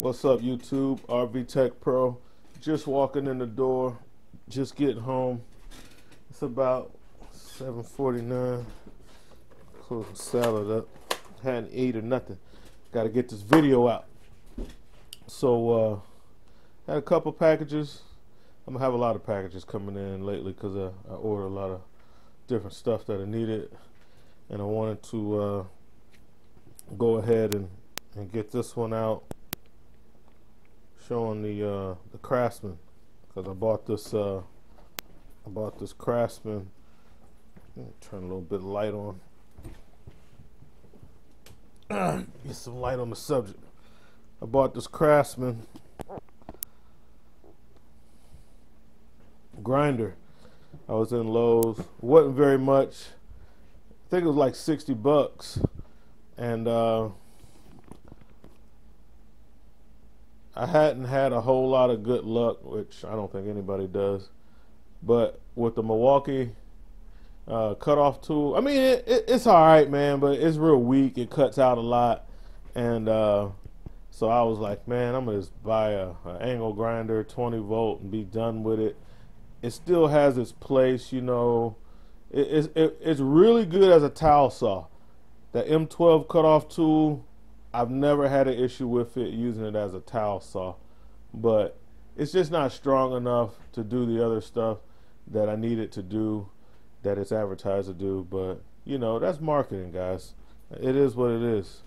What's up, YouTube? RV Tech Pro. Just walking in the door, just getting home. It's about 7:49. Closing salad up. Hadn't eaten or nothing. Got to get this video out. So, had a couple packages. I'm gonna have a lot of packages coming in lately because I ordered a lot of different stuff that I needed, and I wanted to go ahead and get this one out, showing the Craftsman, because I bought this Craftsman. Let me turn a little bit of light on. Get some light on the subject. I bought this Craftsman grinder. I was in Lowe's. It wasn't very much. I think it was like 60 bucks. And I hadn't had a whole lot of good luck, which I don't think anybody does. But with the Milwaukee cutoff tool, I mean, it's all right, man, but it's real weak. It cuts out a lot. And so I was like, man, I'm going to just buy an angle grinder, 20 volt, and be done with it. It still has its place, you know. It's really good as a towel saw. The M12 cutoff tool, I've never had an issue with it using it as a towel saw, but it's just not strong enough to do the other stuff that I need it to do, that it's advertised to do. But you know, that's marketing, guys. It is what it is.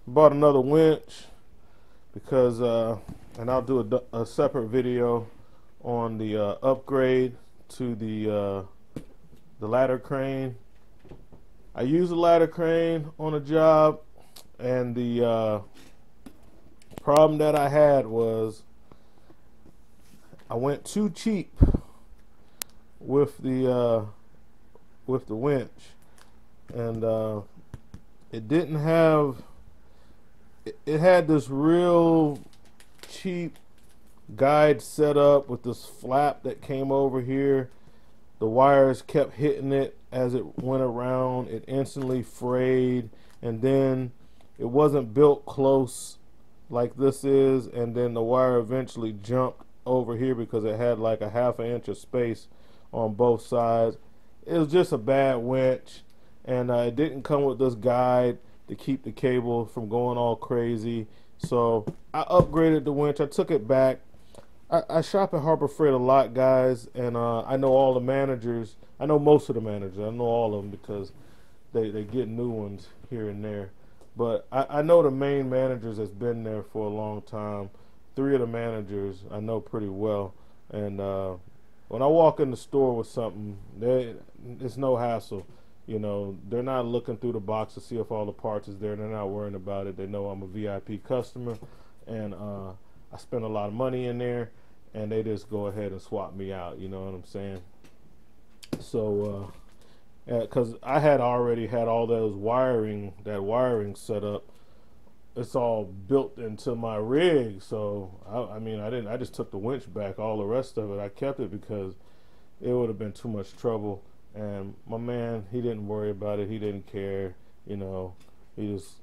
Bought another winch because and I'll do a separate video on the upgrade to the ladder crane. I use a ladder crane on a job, and the problem that I had was I went too cheap with the winch, and it didn't have. It had this real cheap guide set up with this flap that came over here. The wires kept hitting it as it went around. It instantly frayed, and then it wasn't built close like this is, and then the wire eventually jumped over here because it had like a ½ inch of space on both sides. It was just a bad winch, and it didn't come with this guide to keep the cable from going all crazy. So I upgraded the winch. I took it back. I shop at Harbor Freight a lot, guys, and I know all the managers. I know most of the managers. I know all of them because they get new ones here and there. But I know the main managers that's been there for a long time. 3 of the managers I know pretty well. And when I walk in the store with something, it's no hassle. You know, they're not looking through the box to see if all the parts is there. They're not worrying about it. They know I'm a VIP customer, and I spend a lot of money in there, and they just go ahead and swap me out. You know what I'm saying? So, because I had already had all that wiring set up. It's all built into my rig. So I mean, I just took the winch back. All the rest of it, I kept it because it would have been too much trouble. And my man, he didn't worry about it. He didn't care. You know, he just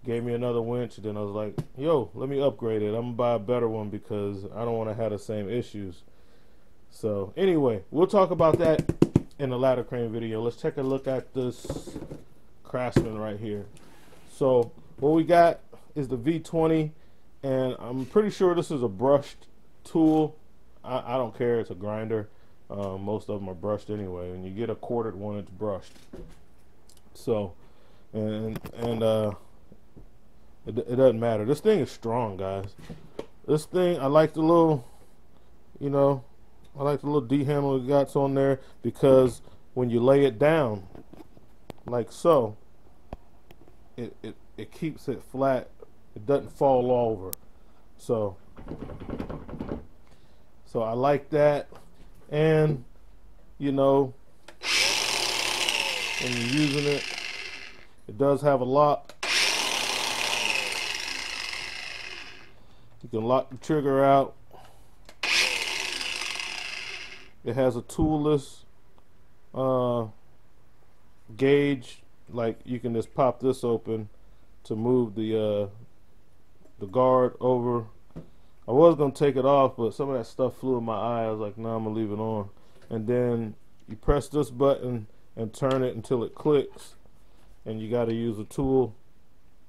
gave me another winch. And then I was like, yo, let me upgrade it. I'm gonna buy a better one because I don't want to have the same issues. So anyway, we'll talk about that in the ladder crane video. Let's take a look at this Craftsman right here. So what we got is the V20, and I'm pretty sure this is a brushed tool. I don't care. It's a grinder. Most of them are brushed anyway. When you get a corded one, it's brushed. So, and it doesn't matter. This thing is strong, guys. This thing, I like the little, you know, I like the little D handle it got on there, because when you lay it down, like so, it keeps it flat. It doesn't fall over. So I like that. And you know, when you're using it, it does have a lock. You can lock the trigger out. It has a toolless gauge. Like, you can just pop this open to move the the guard over. I was gonna take it off, but some of that stuff flew in my eye. I was like, nah, I'm gonna leave it on. And then you press this button and turn it until it clicks, and you got to use a tool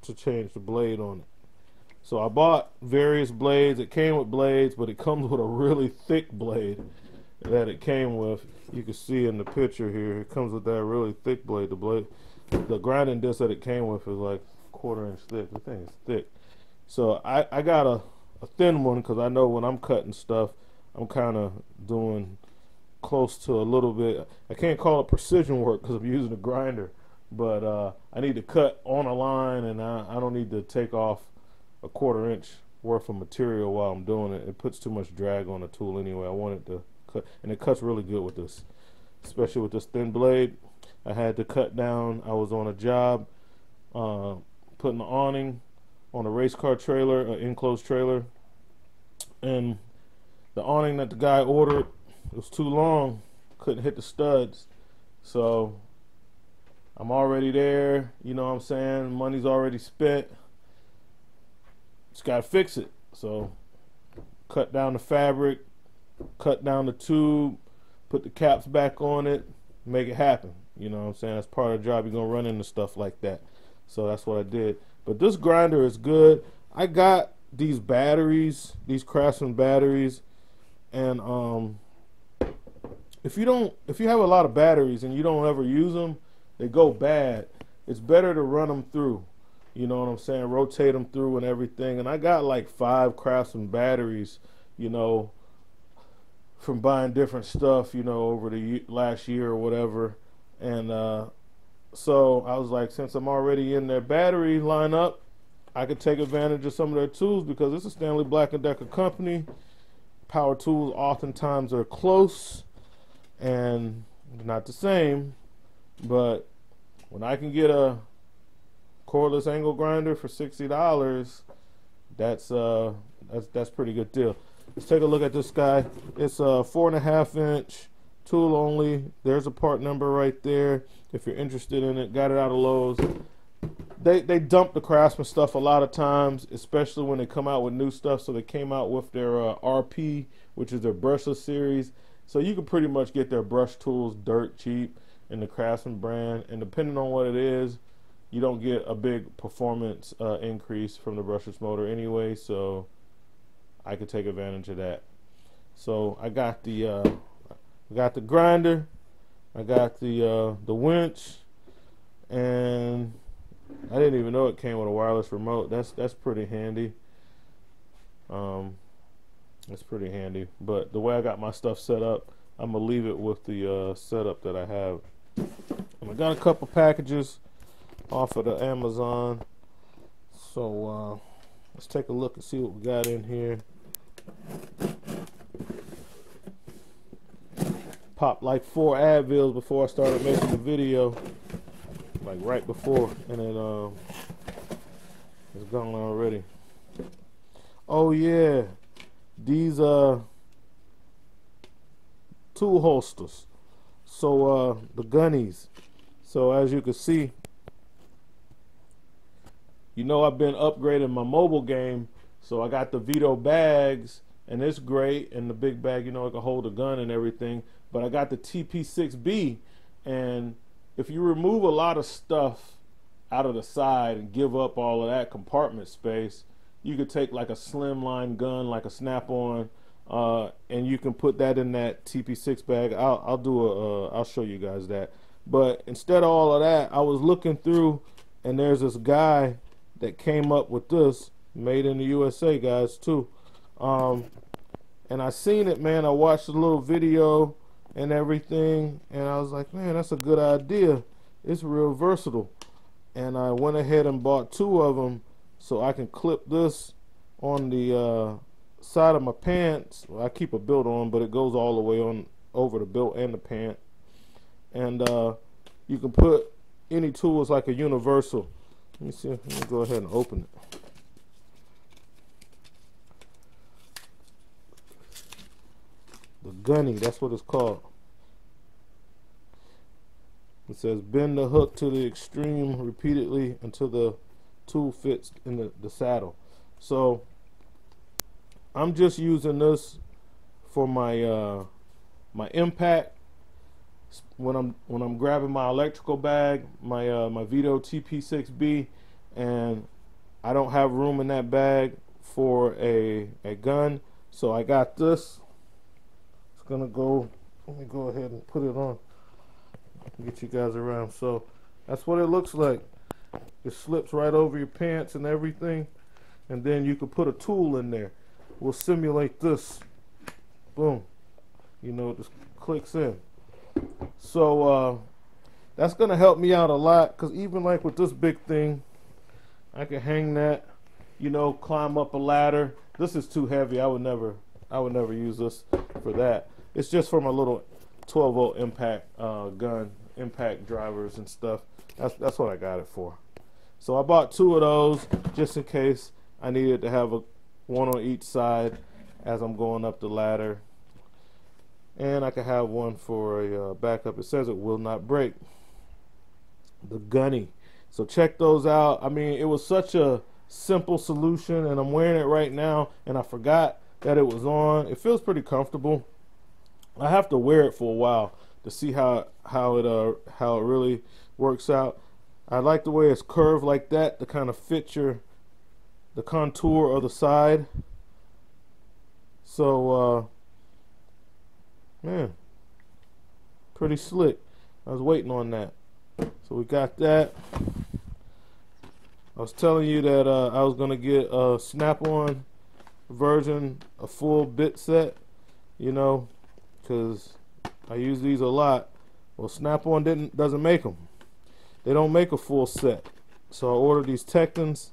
to change the blade on it. So I bought various blades. It came with blades, but it comes with a really thick blade that it came with. You can see in the picture here, it comes with that really thick blade. The grinding disc that it came with is like 1/4 inch thick. The thing is thick. So I got a thin one because I know when I'm cutting stuff, I'm kind of doing close to a little bit. I can't call it precision work because I'm using a grinder, but I need to cut on a line, and I don't need to take off a 1/4 inch worth of material while I'm doing it. It puts too much drag on the tool anyway. I want it to cut, and it cuts really good with this, especially with this thin blade. I had to cut down. I was on a job putting the awning on a race car trailer, an enclosed trailer, and the awning that the guy ordered, it was too long, couldn't hit the studs. So I'm already there, you know what I'm saying? Money's already spent. Just gotta fix it. So cut down the fabric, cut down the tube, put the caps back on it, make it happen. You know what I'm saying? That's part of the job. You're gonna run into stuff like that. So that's what I did. But this grinder is good. I got these batteries, these Craftsman batteries, and if you have a lot of batteries and you don't ever use them, they go bad. It's better to run them through. You know what I'm saying? Rotate them through and everything. And I got like 5 Craftsman batteries, you know, from buying different stuff, you know, over the last year or whatever. And so I was like, since I'm already in their battery lineup, I could take advantage of some of their tools because it's a Stanley Black & Decker company. Power tools oftentimes are close and not the same, but when I can get a cordless angle grinder for $60, that's pretty good deal. Let's take a look at this guy. It's a 4.5 inch tool only. There's a part number right there if you're interested in it. Got it out of Lowe's. They dump the Craftsman stuff a lot of times, especially when they come out with new stuff. So they came out with their RP, which is their brushless series. So you can pretty much get their brush tools dirt cheap in the Craftsman brand, and depending on what it is, you don't get a big performance increase from the brushless motor anyway. So I could take advantage of that. So I got the grinder, I got the winch, and I didn't even know it came with a wireless remote. That's pretty handy. That's pretty handy. But the way I got my stuff set up, I'm gonna leave it with the setup that I have. And I got a couple packages off of the Amazon. So let's take a look and see what we got in here. Popped like 4 Advils before I started making the video. Like right before, and it it's gone already. Oh yeah, these tool holsters. So the gunnies. So as you can see, you know I've been upgrading my mobile game. So I got the Vito bags, and it's great. And the big bag, you know, it can hold a gun and everything. But I got the TP6B, and if you remove a lot of stuff out of the side and give up all of that compartment space, you could take like a slimline gun, like a snap-on, and you can put that in that TP6 bag. I'll show you guys that. But instead of all of that, I was looking through, and there's this guy that came up with this, made in the USA, guys, too. And I seen it, man. I watched a little video and everything, and I was like, man, that's a good idea. It's real versatile. And I went ahead and bought 2 of them so I can clip this on the side of my pants. Well, I keep a belt on, but it goes all the way on over the belt and the pant. And you can put any tools like a universal. Let me see. Let me go ahead and open it. The gunny, that's what it's called. It says bend the hook to the extreme repeatedly until the tool fits in the saddle. So I'm just using this for my impact when I'm grabbing my electrical bag, my Vito TP6B, and I don't have room in that bag for a gun. So I got this. It's gonna go. Let me go ahead and put it on. Get you guys around. So that's what it looks like. It slips right over your pants and everything, and then you can put a tool in there. We'll simulate this. Boom. You know, it just clicks in. So that's gonna help me out a lot, because even like with this big thing, I can hang that, you know, climb up a ladder. This is too heavy. I would never use this for that. It's just for my little 12-volt impact gun, impact drivers and stuff. That's what I got it for. So I bought 2 of those just in case I needed to have one on each side as I'm going up the ladder. And I can have one for a backup. It says it will not break. The Gunny. So check those out. I mean, it was such a simple solution, and I'm wearing it right now, and I forgot that it was on. It feels pretty comfortable. I have to wear it for a while to see how it really works out. I like the way it's curved like that to kind of fit the contour of the side. So man, pretty slick. I was waiting on that. So we got that. I was telling you that I was gonna get a Snap-on version, a full bit set, you know, because I use these a lot. Well, Snap-on doesn't make them. They don't make a full set. So I ordered these Tectons,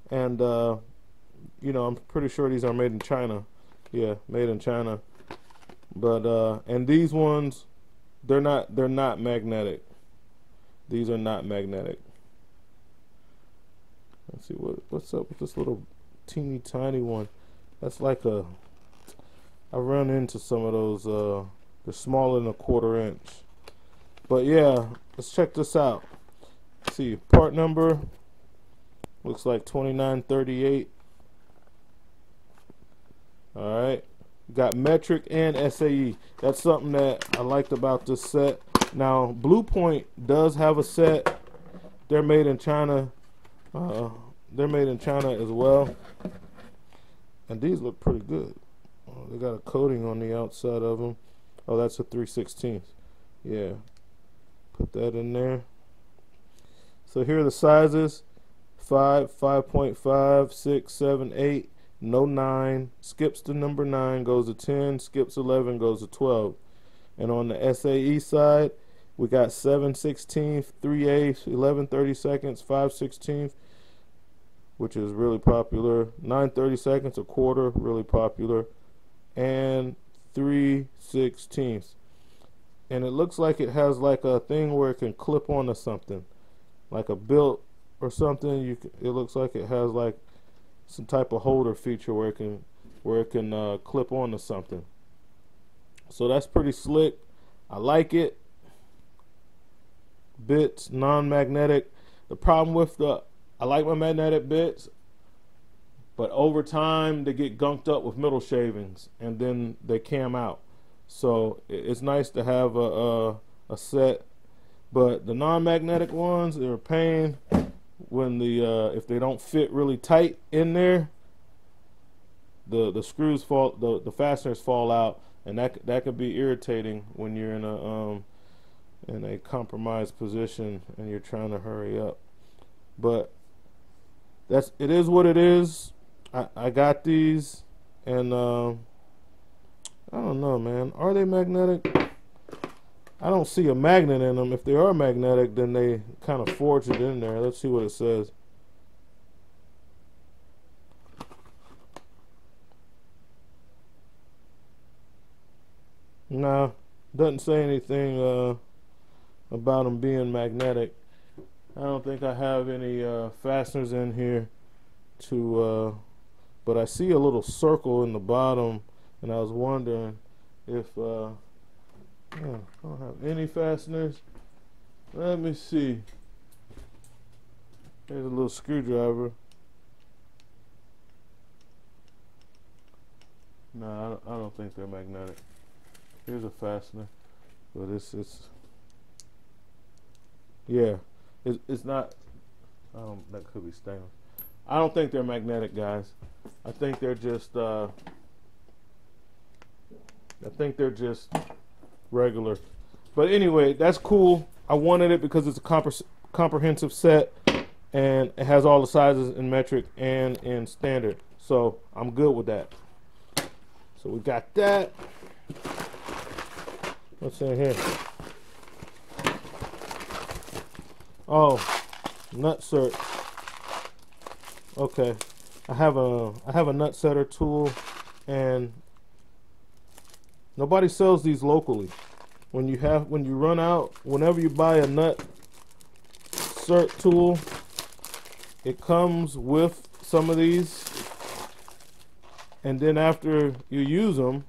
and you know, I'm pretty sure these are made in China. Yeah, made in China. But and these ones, they're not magnetic. These are not magnetic. Let's see what's up with this little teeny tiny one. That's like I run into some of those. They're smaller than a 1/4 inch. But yeah, let's check this out. Let's see, part number looks like 2938. All right. Got metric and SAE. That's something that I liked about this set. Now, Blue Point does have a set. They're made in China. They're made in China as well. And these look pretty good. They got a coating on the outside of them. Oh, that's a 3/16. Yeah. Put that in there. So here are the sizes. 5, 5.5, 6, 7, 8. No 9, skips to number 9, goes to 10, skips 11, goes to 12. And on the SAE side, we got 7/16, 3/8, 11/32, 5/16, which is really popular, 9/32, 1/4, really popular, and 3/16. And it looks like it has like a thing where it can clip onto something, like a belt or something. It looks like it has like some type of holder feature where it can clip onto something. So that's pretty slick. I like it. Bits, non-magnetic. The problem with I like my magnetic bits, but over time they get gunked up with metal shavings and then they cam out. So it's nice to have a set, but the non-magnetic ones, they're a pain. When if they don't fit really tight in there, the screws fall, the fasteners fall out, and that could be irritating when you're in a compromised position and you're trying to hurry up. But it is what it is. I got these, and I don't know, man. Are they magnetic? I don't see a magnet in them. If they are magnetic, then they kind of forge it in there. Let's see what it says. Nah, doesn't say anything about them being magnetic. I don't think I have any fasteners in here but I see a little circle in the bottom, and I was wondering if I don't have any fasteners. Let me see. There's a little screwdriver. I don't think they're magnetic. Here's a fastener, but it's yeah, it's not. That could be stainless. I don't think they're magnetic, guys. I think they're just regular. But anyway, that's cool. I wanted it because it's a comprehensive set, and it has all the sizes in metric and in standard. So I'm good with that. So we got that. What's in here? Oh, nut cert. Okay, I have a nut setter tool, and nobody sells these locally. When you run out, whenever you buy a nut cert tool, it comes with some of these, and then after you use them,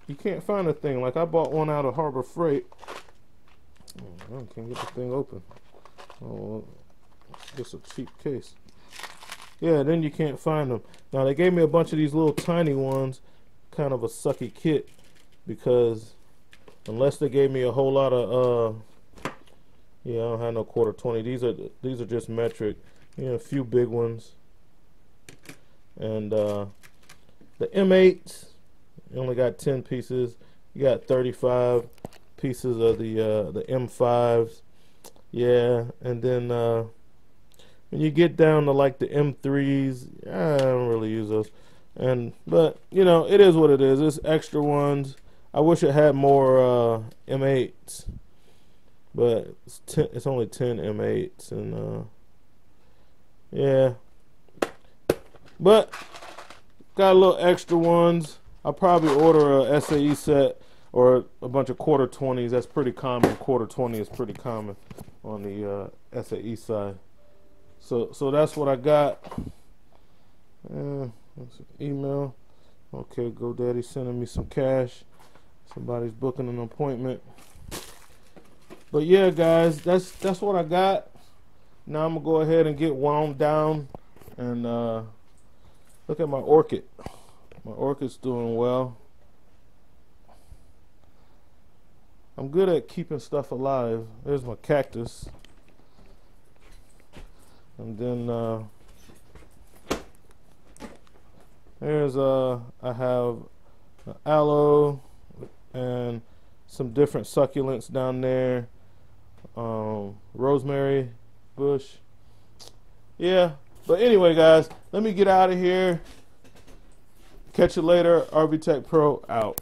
you can't find a thing. Like I bought one out of Harbor Freight. Oh, I can't get the thing open. Oh, just a cheap case. Yeah, then you can't find them. Now they gave me a bunch of these little tiny ones, kind of a sucky kit, because unless they gave me a whole lot of yeah, I don't have no quarter 20. These are just metric. You know, a few big ones. And the M8s, you only got 10 pieces. You got 35 pieces of the M5s. Yeah, and then when you get down to like the M3s, I don't really use those. But you know, it is what it is. It's extra ones. I wish it had more M8s, but it's only 10 M8s, and yeah. But got a little extra ones. I'll probably order a SAE set or a bunch of quarter 20s. That's pretty common. Quarter 20 is pretty common on the SAE side. So that's what I got. Email. Okay, GoDaddy sending me some cash. Somebody's booking an appointment. But yeah, guys, that's what I got. Now I'm gonna go ahead and get wound down and look at my orchid. My orchid's doing well. I'm good at keeping stuff alive. There's my cactus. And then there's I have aloe and some different succulents down there. Rosemary bush. Yeah. But anyway, guys, let me get out of here. Catch you later. RV Tech Pro out.